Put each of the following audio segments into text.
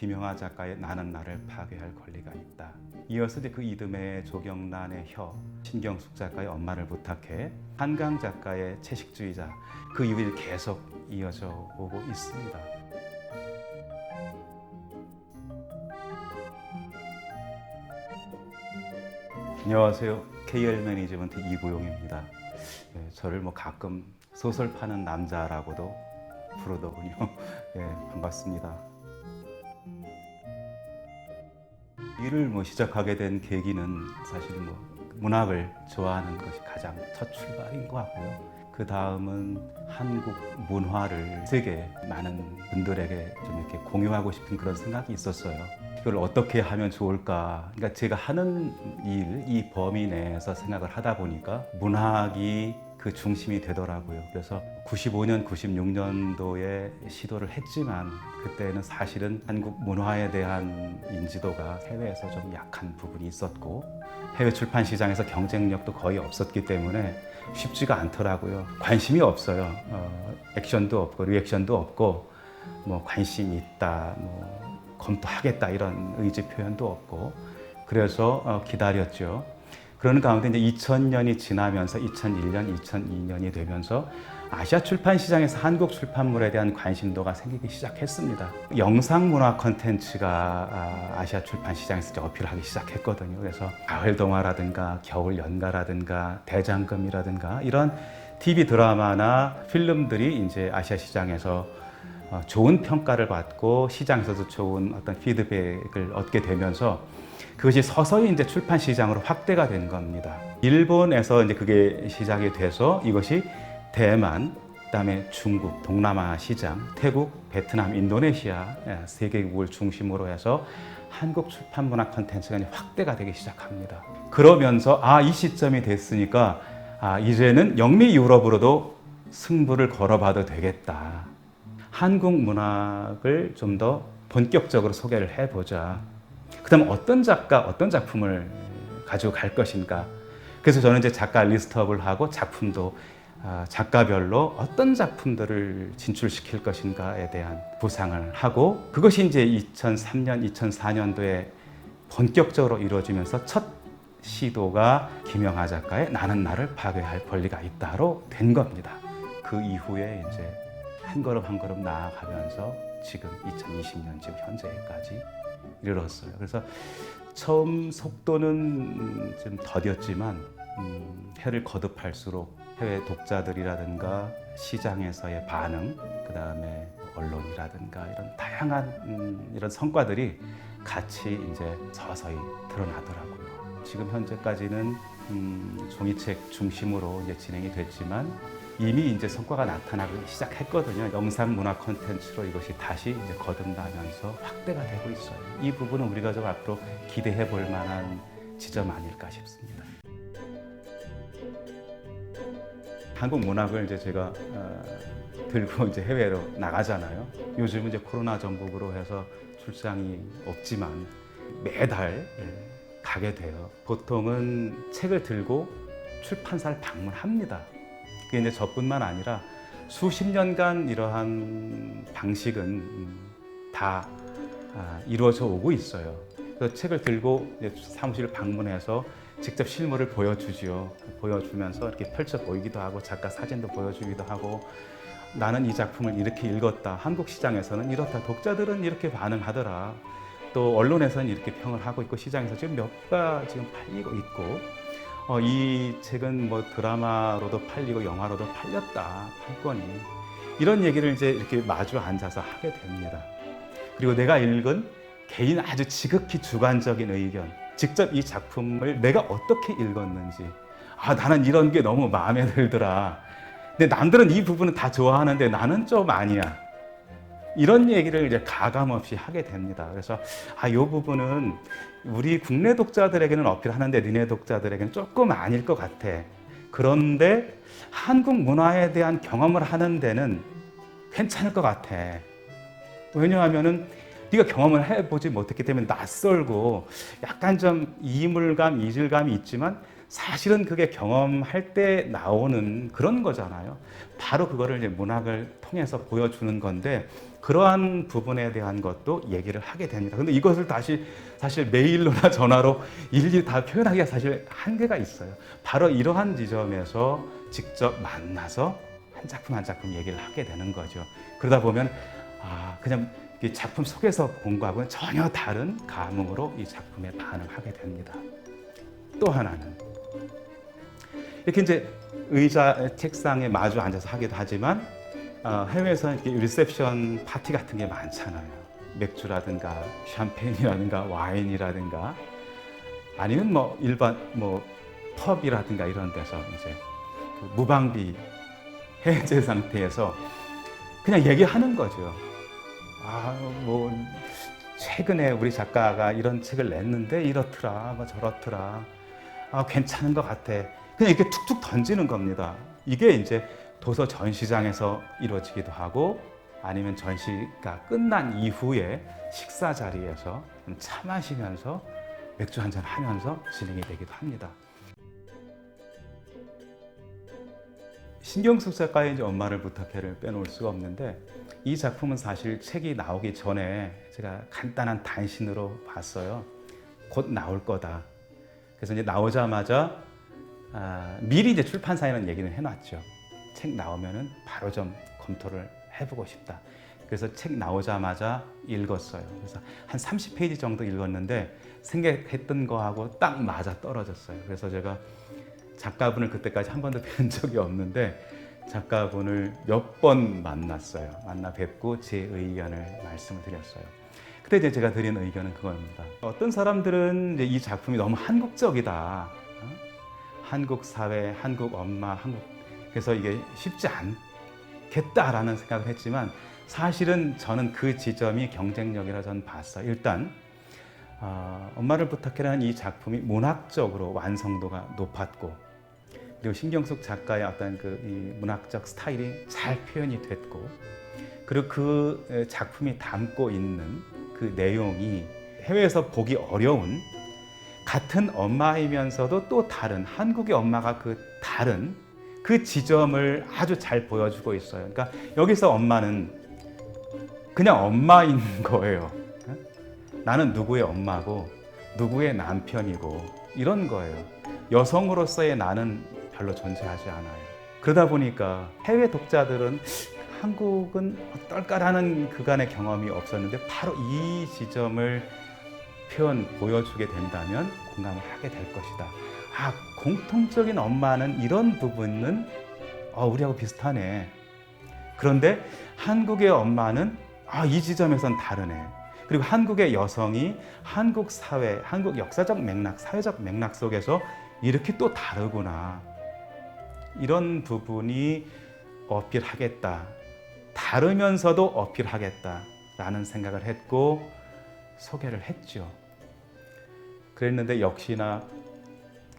김영하 작가의 나는 나를 파괴할 권리가 있다. 이어서 이제 그 이듬해 조경란의 혀, 신경숙 작가의 엄마를 부탁해, 한강 작가의 채식주의자, 그 이후에 계속 이어져 오고 있습니다. 안녕하세요. KL 매니지먼트 이구용입니다. 네, 저를 가끔 소설 파는 남자라고도 부르더군요. 네, 반갑습니다. 일을 시작하게 된 계기는 사실 문학을 좋아하는 것이 가장 첫 출발인 것 같고요. 그 다음은 한국 문화를 세계 많은 분들에게 좀 이렇게 공유하고 싶은 그런 생각이 있었어요. 이걸 어떻게 하면 좋을까? 그러니까 제가 하는 일, 이 범위 내에서 생각을 하다 보니까 문학이 그 중심이 되더라고요. 그래서 95년, 96년도에 시도를 했지만 그때는 사실은 한국 문화에 대한 인지도가 해외에서 좀 약한 부분이 있었고 해외 출판 시장에서 경쟁력도 거의 없었기 때문에 쉽지가 않더라고요. 관심이 없어요. 액션도 없고 리액션도 없고 관심이 있다, 검토하겠다 이런 의지 표현도 없고 그래서 기다렸죠. 그러는 가운데 이제 2000년이 지나면서 2001년, 2002년이 되면서 아시아 출판 시장에서 한국 출판물에 대한 관심도가 생기기 시작했습니다. 영상 문화 콘텐츠가 아시아 출판 시장에서 이제 어필하기 시작했거든요. 그래서 가을 동화라든가 겨울 연가라든가 대장금이라든가 이런 TV 드라마나 필름들이 이제 아시아 시장에서 좋은 평가를 받고 시장에서도 좋은 어떤 피드백을 얻게 되면서 그것이 서서히 이제 출판 시장으로 확대가 된 겁니다. 일본에서 이제 그게 시작이 돼서 이것이 대만, 그다음에 중국, 동남아 시장, 태국, 베트남, 인도네시아 세 개국을 중심으로 해서 한국 출판 문화 콘텐츠가 이제 확대가 되기 시작합니다. 그러면서 이 시점이 됐으니까 이제는 영미 유럽으로도 승부를 걸어봐도 되겠다. 한국 문학을 좀 더 본격적으로 소개를 해보자. 그다음 어떤 작가, 어떤 작품을 가지고 갈 것인가. 그래서 저는 이제 작가 리스트업을 하고 작품도 작가별로 어떤 작품들을 진출시킬 것인가에 대한 구상을 하고 그것이 이제 2003년, 2004년도에 본격적으로 이루어지면서 첫 시도가 김영하 작가의 나는 나를 파괴할 권리가 있다로 된 겁니다. 그 이후에 이제 한 걸음 한 걸음 나아가면서 지금 2020년 지금 현재까지 이르렀어요. 그래서 처음 속도는 좀 더뎠지만 해를 거듭할수록 해외 독자들이라든가 시장에서의 반응, 그 다음에 언론이라든가 이런 다양한 이런 성과들이 같이 이제 서서히 드러나더라고요. 지금 현재까지는 종이책 중심으로 이제 진행이 됐지만 이미 이제 성과가 나타나기 시작했거든요. 영상 문화 콘텐츠로 이것이 다시 이제 거듭나면서 확대가 되고 있어요. 이 부분은 우리가 좀 앞으로 기대해 볼 만한 지점 아닐까 싶습니다. 한국 문학을 이제 제가 들고 이제 해외로 나가잖아요. 요즘은 이제 코로나 전국으로 해서 출장이 없지만 매달 가게 돼요. 보통은 책을 들고 출판사를 방문합니다. 그게 이제 저뿐만 아니라 수십 년간 이러한 방식은 다 이루어져 오고 있어요. 그래서 책을 들고 사무실을 방문해서 직접 실물을 보여주지요. 보여주면서 이렇게 펼쳐 보이기도 하고 작가 사진도 보여주기도 하고 나는 이 작품을 이렇게 읽었다. 한국 시장에서는 이렇다. 독자들은 이렇게 반응하더라. 또 언론에서는 이렇게 평을 하고 있고 시장에서 지금 몇 가 지금 팔리고 있고 이 책은 드라마로도 팔리고 영화로도 팔렸다. 판권이. 이런 얘기를 이제 이렇게 마주 앉아서 하게 됩니다. 그리고 내가 읽은 개인 아주 지극히 주관적인 의견, 직접 이 작품을 내가 어떻게 읽었는지, 나는 이런 게 너무 마음에 들더라. 근데 남들은 이 부분은 다 좋아하는데 나는 좀 아니야. 이런 얘기를 이제 가감없이 하게 됩니다. 그래서 이 부분은 우리 국내 독자들에게는 어필하는데 니네 독자들에게는 조금 아닐 것 같아. 그런데 한국 문화에 대한 경험을 하는 데는 괜찮을 것 같아. 왜냐하면은 네가 경험을 해보지 못했기 때문에 낯설고 약간 좀 이물감, 이질감이 있지만 사실은 그게 경험할 때 나오는 그런 거잖아요. 바로 그거를 이제 문학을 통해서 보여주는 건데 그러한 부분에 대한 것도 얘기를 하게 됩니다. 근데 이것을 다시 사실 메일로나 전화로 일일이 다 표현하기가 사실 한계가 있어요. 바로 이러한 지점에서 직접 만나서 한 작품 한 작품 얘기를 하게 되는 거죠. 그러다 보면 그냥 이 작품 속에서 본 거하고는 전혀 다른 감흥으로 이 작품에 반응하게 됩니다. 또 하나는 이렇게 이제 의자, 책상에 마주 앉아서 하기도 하지만 해외에서는 이렇게 리셉션 파티 같은 게 많잖아요. 맥주라든가 샴페인이라든가 와인이라든가 아니면 뭐 일반 뭐 펍이라든가 이런 데서 이제 그 무방비 해제 상태에서 그냥 얘기하는 거죠. 뭐 최근에 우리 작가가 이런 책을 냈는데 이렇더라, 뭐 저렇더라. 괜찮은 것 같아. 그냥 이렇게 툭툭 던지는 겁니다. 이게 이제 도서 전시장에서 이루어지기도 하고 아니면 전시가 끝난 이후에 식사 자리에서 차 마시면서 맥주 한잔 하면서 진행이 되기도 합니다. 신경숙 작가의 이제 엄마를 부탁해를 빼놓을 수가 없는데 이 작품은 사실 책이 나오기 전에 제가 간단한 단신으로 봤어요. 곧 나올 거다. 그래서 이제 나오자마자 미리 이제 출판사에는 얘기는 해놨죠. 책 나오면은 바로 좀 검토를 해보고 싶다. 그래서 책 나오자마자 읽었어요. 그래서 한 30페이지 정도 읽었는데 생각했던 거하고 딱 맞아 떨어졌어요. 그래서 제가 작가분을 그때까지 한 번도 뵌 적이 없는데 작가분을 몇 번 만났어요. 만나 뵙고 제 의견을 말씀을 드렸어요. 그때 이제 제가 드린 의견은 그겁니다. 어떤 사람들은 이제 이 작품이 너무 한국적이다. 한국 사회, 한국 엄마, 그래서 이게 쉽지 않겠다라는 생각을 했지만 사실은 저는 그 지점이 경쟁력이라 저는 봤어요. 일단 엄마를 부탁해라는 이 작품이 문학적으로 완성도가 높았고 그리고 신경숙 작가의 어떤 이 문학적 스타일이 잘 표현이 됐고 그리고 그 작품이 담고 있는 그 내용이 해외에서 보기 어려운 같은 엄마이면서도 또 다른 한국의 엄마가 다른 그 지점을 아주 잘 보여주고 있어요. 그러니까 여기서 엄마는 그냥 엄마인 거예요. 나는 누구의 엄마고 누구의 남편이고 이런 거예요. 여성으로서의 나는 별로 존재하지 않아요. 그러다 보니까 해외 독자들은 한국은 어떨까라는 그간의 경험이 없었는데 바로 이 지점을 보여주게 된다면 공감을 하게 될 것이다. 공통적인 엄마는 이런 부분은 우리하고 비슷하네. 그런데 한국의 엄마는 이 지점에선 다르네. 그리고 한국의 여성이 한국 사회, 한국 역사적 맥락, 사회적 맥락 속에서 이렇게 또 다르구나. 이런 부분이 어필하겠다. 다르면서도 어필하겠다라는 생각을 했고 소개를 했죠. 그랬는데 역시나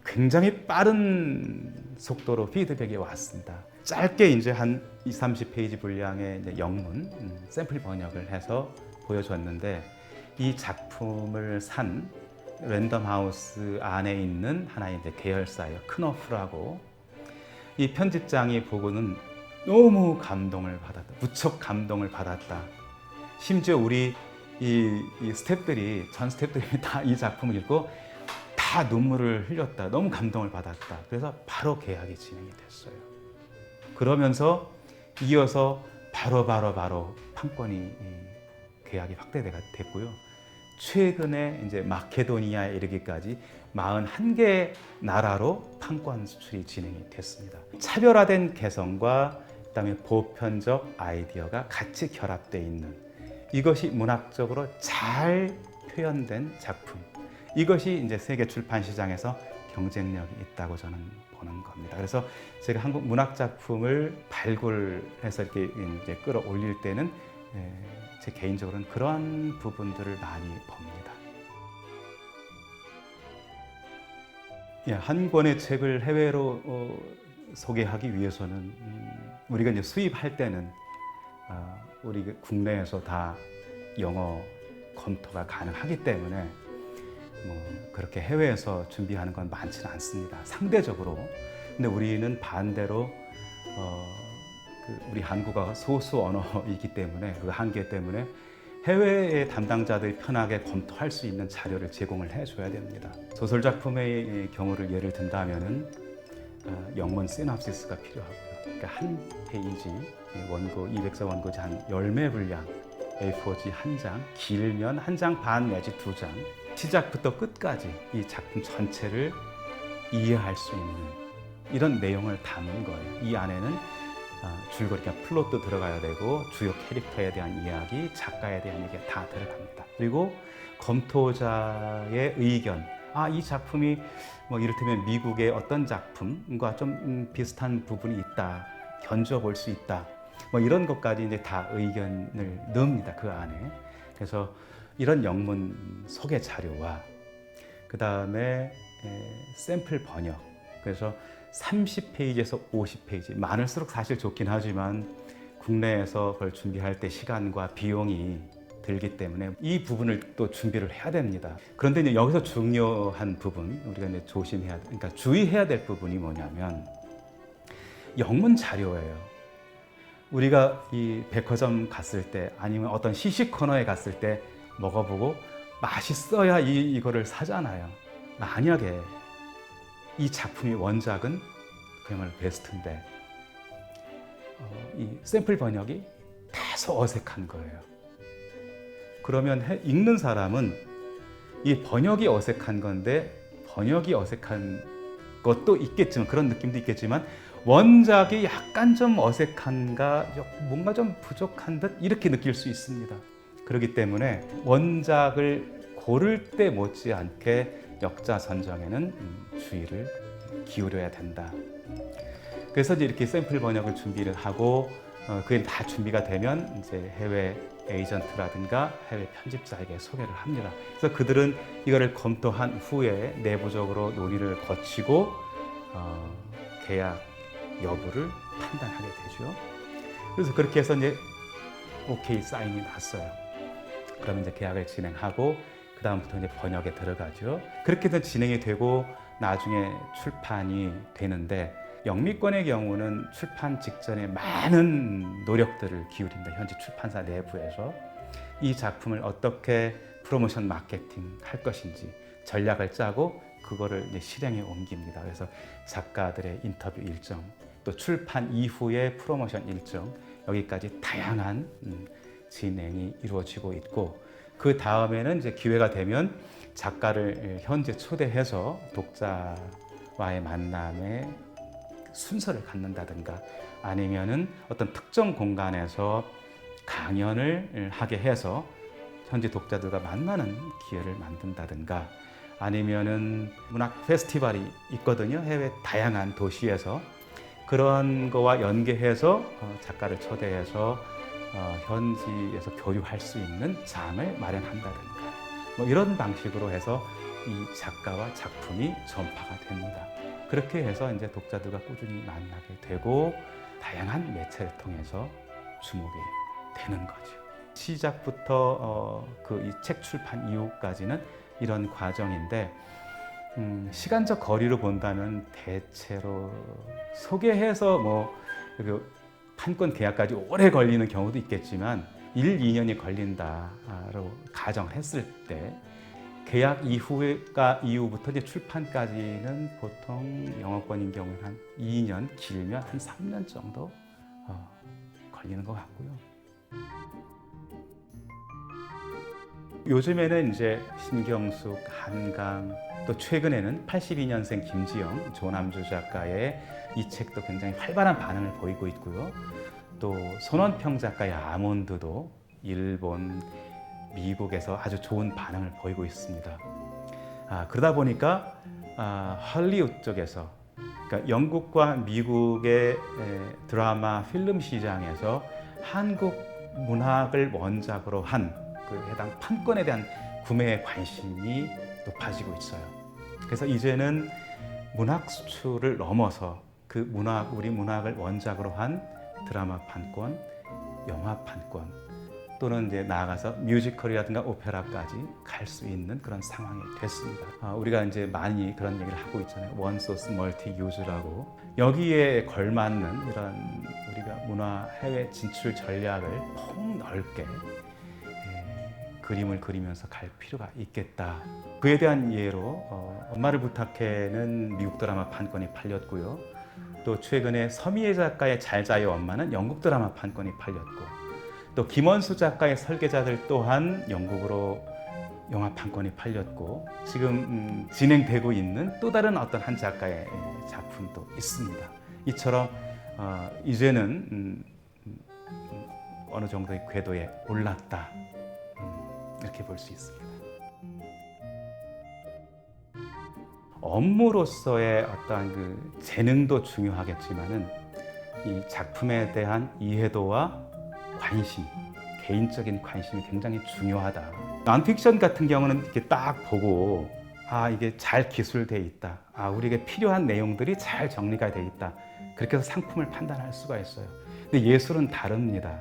굉장히 빠른 속도로 피드백이 왔습니다. 짧게 이제 한 20-30페이지 분량의 이제 영문, 샘플 번역을 해서 보여줬는데 이 작품을 산 랜덤 하우스 안에 있는 하나의 이제 계열사예요. 크노프라고. 이 편집장이 보고는 너무 감동을 받았다. 무척 감동을 받았다. 심지어 우리 이 스태프들이 전 스태프들이 다 이 작품을 읽고 다 눈물을 흘렸다. 너무 감동을 받았다. 그래서 바로 계약이 진행이 됐어요. 그러면서 이어서 바로 판권이 계약이 확대됐고요. 최근에 이제 마케도니아에 이르기까지 41개 나라로 판권 수출이 진행이 됐습니다. 차별화된 개성과 그다음에 보편적 아이디어가 같이 결합되어 있는 이것이 문학적으로 잘 표현된 작품. 이것이 이제 세계 출판 시장에서 경쟁력이 있다고 저는 보는 겁니다. 그래서 제가 한국 문학 작품을 발굴해서 이렇게 이제 끌어올릴 때는 제 개인적으로는 그러한 부분들을 많이 봅니다. 한 권의 책을 해외로 소개하기 위해서는 우리가 이제 수입할 때는 우리 국내에서 다 영어 검토가 가능하기 때문에 그렇게 해외에서 준비하는 건 많지는 않습니다. 상대적으로. 근데 우리는 반대로 우리 한국어가 소수 언어이기 때문에 그 한계 때문에 해외의 담당자들이 편하게 검토할 수 있는 자료를 제공을 해줘야 됩니다. 소설 작품의 경우를 예를 든다면은 영문 시놉시스가 필요하고요. 그러니까 한 페이지 원고 200서 원고지 한 10매 분량 A4지 한 장, 길면 한 장 반 내지 2장, 시작부터 끝까지 이 작품 전체를 이해할 수 있는 이런 내용을 담은 거예요. 이 안에는 줄거리, 그러니까 플롯도 들어가야 되고 주요 캐릭터에 대한 이야기, 작가에 대한 얘기가 다 들어갑니다. 그리고 검토자의 의견, 이 작품이 이를테면 미국의 어떤 작품과 좀 비슷한 부분이 있다, 견주어 수 있다, 이런 것까지 이제 다 의견을 넣습니다, 그 안에. 그래서 이런 영문 소개 자료와 그 다음에 샘플 번역, 그래서 30페이지에서 50페이지, 많을수록 사실 좋긴 하지만 국내에서 그걸 준비할 때 시간과 비용이 들기 때문에 이 부분을 또 준비를 해야 됩니다. 그런데 이제 여기서 중요한 부분, 우리가 이제 그러니까 주의해야 될 부분이 뭐냐면 영문 자료예요. 우리가 이 백화점 갔을 때 아니면 어떤 시식 코너에 갔을 때 먹어보고 맛있어야 이거를 사잖아요. 만약에 이 작품의 원작은 그야말로 베스트인데 이 샘플 번역이 다소 어색한 거예요. 그러면 읽는 사람은 이 번역이 어색한 건데 번역이 어색한 것도 있겠지만 그런 느낌도 있겠지만 원작이 약간 좀 어색한가 뭔가 좀 부족한 듯 이렇게 느낄 수 있습니다. 그렇기 때문에 원작을 고를 때 못지않게 역자 선정에는 주의를 기울여야 된다. 그래서 이제 이렇게 샘플 번역을 준비를 하고 그게 다 준비가 되면 이제 해외 에이전트라든가 해외 편집자에게 소개를 합니다. 그래서 그들은 이거를 검토한 후에 내부적으로 논의를 거치고 계약 여부를 판단하게 되죠. 그래서 그렇게 해서 이제 오케이 사인이 났어요. 그러면 이제 계약을 진행하고 그 다음부터 이제 번역에 들어가죠. 그렇게 해서 진행이 되고 나중에 출판이 되는데 영미권의 경우는 출판 직전에 많은 노력들을 기울입니다. 현재 출판사 내부에서 이 작품을 어떻게 프로모션 마케팅 할 것인지 전략을 짜고 그거를 이제 실행에 옮깁니다. 그래서 작가들의 인터뷰 일정, 또 출판 이후의 프로모션 일정, 여기까지 다양한 진행이 이루어지고 있고 그 다음에는 이제 기회가 되면 작가를 현재 초대해서 독자와의 만남에 순서를 갖는다든가 아니면은 어떤 특정 공간에서 강연을 하게 해서 현지 독자들과 만나는 기회를 만든다든가 아니면은 문학 페스티벌이 있거든요. 해외 다양한 도시에서 그런 거와 연계해서 작가를 초대해서 현지에서 교류할 수 있는 장을 마련한다든가 이런 방식으로 해서 이 작가와 작품이 전파가 됩니다. 그렇게 해서 이제 독자들과 꾸준히 만나게 되고 다양한 매체를 통해서 주목이 되는 거죠. 시작부터 그 이 책 출판 이후까지는 이런 과정인데 시간적 거리로 본다면 대체로 소개해서 그 판권 계약까지 오래 걸리는 경우도 있겠지만 1, 2년이 걸린다로 가정을 했을 때 계약 이후부터 이제 출판까지는 보통 영어권인 경우는 한 2년, 길면 한 3년 정도 걸리는 것 같고요. 요즘에는 이제 신경숙, 한강, 또 최근에는 82년생 김지영, 조남주 작가의 이 책도 굉장히 활발한 반응을 보이고 있고요. 또 손원평 작가의 아몬드도 일본, 미국에서 아주 좋은 반응을 보이고 있습니다. 그러다 보니까 할리우드 쪽에서, 그러니까 영국과 미국의 드라마, 필름 시장에서 한국 문학을 원작으로 한 그 해당 판권에 대한 구매의 관심이 높아지고 있어요. 그래서 이제는 문학 수출을 넘어서 그 우리 문학을 원작으로 한 드라마 판권, 영화 판권, 또는 이제 나아가서 뮤지컬이라든가 오페라까지 갈 수 있는 그런 상황이 됐습니다. 우리가 이제 많이 그런 얘기를 하고 있잖아요. 원 소스 멀티 유즈라고. 여기에 걸맞는 이런 우리가 문화 해외 진출 전략을 폭넓게 그림을 그리면서 갈 필요가 있겠다. 그에 대한 예로 엄마를 부탁해는 미국 드라마 판권이 팔렸고요. 또 최근에 서미애 작가의 잘 자요 엄마는 영국 드라마 판권이 팔렸고, 또 김원수 작가의 설계자들 또한 영국으로 영화 판권이 팔렸고, 지금 진행되고 있는 또 다른 어떤 한 작가의 작품도 있습니다. 이처럼 이제는 어느 정도의 궤도에 올랐다, 이렇게 볼 수 있습니다. 업무로서의 어떠한 그 재능도 중요하겠지만은 이 작품에 대한 이해도와 관심, 개인적인 관심이 굉장히 중요하다. 논픽션 같은 경우는 이렇게 딱 보고 이게 잘 기술돼 있다. 우리에게 필요한 내용들이 잘 정리가 돼 있다. 그렇게 해서 상품을 판단할 수가 있어요. 근데 예술은 다릅니다.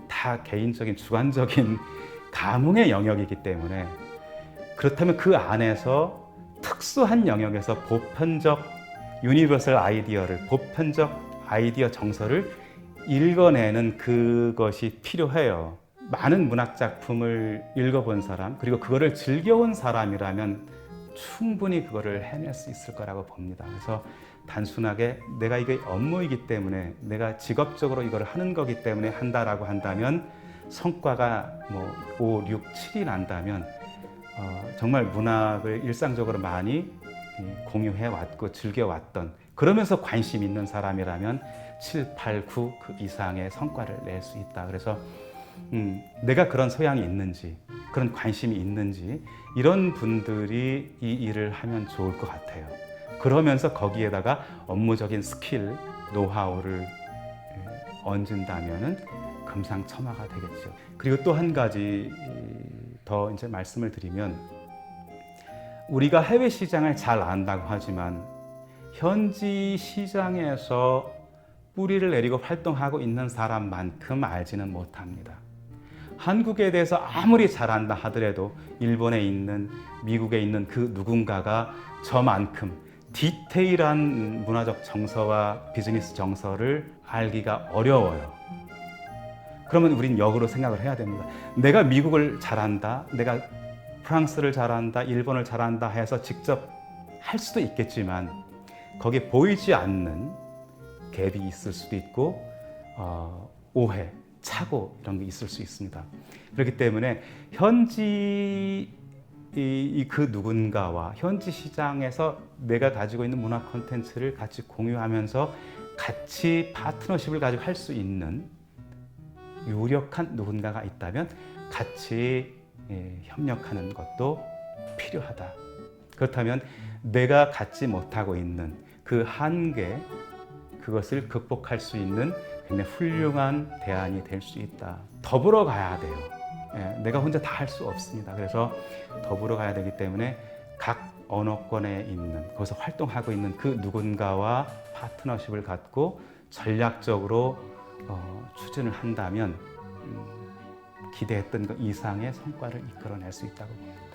다 개인적인 주관적인 감흥의 영역이기 때문에, 그렇다면 그 안에서 특수한 영역에서 보편적 유니버설 아이디어를, 보편적 아이디어 정서를 읽어내는 그것이 필요해요. 많은 문학 작품을 읽어본 사람, 그리고 그거를 즐겨온 사람이라면 충분히 그거를 해낼 수 있을 거라고 봅니다. 그래서 단순하게 내가 이게 업무이기 때문에, 내가 직업적으로 이걸 하는 거기 때문에 한다라고 한다면, 성과가 5, 6, 7이 난다면 정말 문학을 일상적으로 많이 공유해왔고 즐겨왔던, 그러면서 관심 있는 사람이라면 7, 8, 9 그 이상의 성과를 낼 수 있다. 그래서 내가 그런 소양이 있는지, 그런 관심이 있는지, 이런 분들이 이 일을 하면 좋을 것 같아요. 그러면서 거기에다가 업무적인 스킬, 노하우를 얹은다면은 금상첨화가 되겠죠. 그리고 또 한 가지 더 이제 말씀을 드리면, 우리가 해외 시장을 잘 안다고 하지만 현지 시장에서 뿌리를 내리고 활동하고 있는 사람만큼 알지는 못합니다. 한국에 대해서 아무리 잘 안다 하더라도 일본에 있는, 미국에 있는 그 누군가가 저만큼 디테일한 문화적 정서와 비즈니스 정서를 알기가 어려워요. 그러면 우린 역으로 생각을 해야 됩니다. 내가 미국을 잘한다, 내가 프랑스를 잘한다, 일본을 잘한다 해서 직접 할 수도 있겠지만 거기에 보이지 않는 갭이 있을 수도 있고 오해, 착오 이런 게 있을 수 있습니다. 그렇기 때문에 현지 그 누군가와 현지 시장에서 내가 가지고 있는 문화 콘텐츠를 같이 공유하면서 같이 파트너십을 가지고 할 수 있는 유력한 누군가가 있다면 같이 협력하는 것도 필요하다. 그렇다면 내가 갖지 못하고 있는 그 한계, 그것을 극복할 수 있는 굉장히 훌륭한 대안이 될 수 있다. 더불어 가야 돼요. 내가 혼자 다 할 수 없습니다. 그래서 더불어 가야 되기 때문에 각 언어권에 있는, 거기서 활동하고 있는 그 누군가와 파트너십을 갖고 전략적으로 추진을 한다면 기대했던 것 이상의 성과를 이끌어낼 수 있다고 봅니다.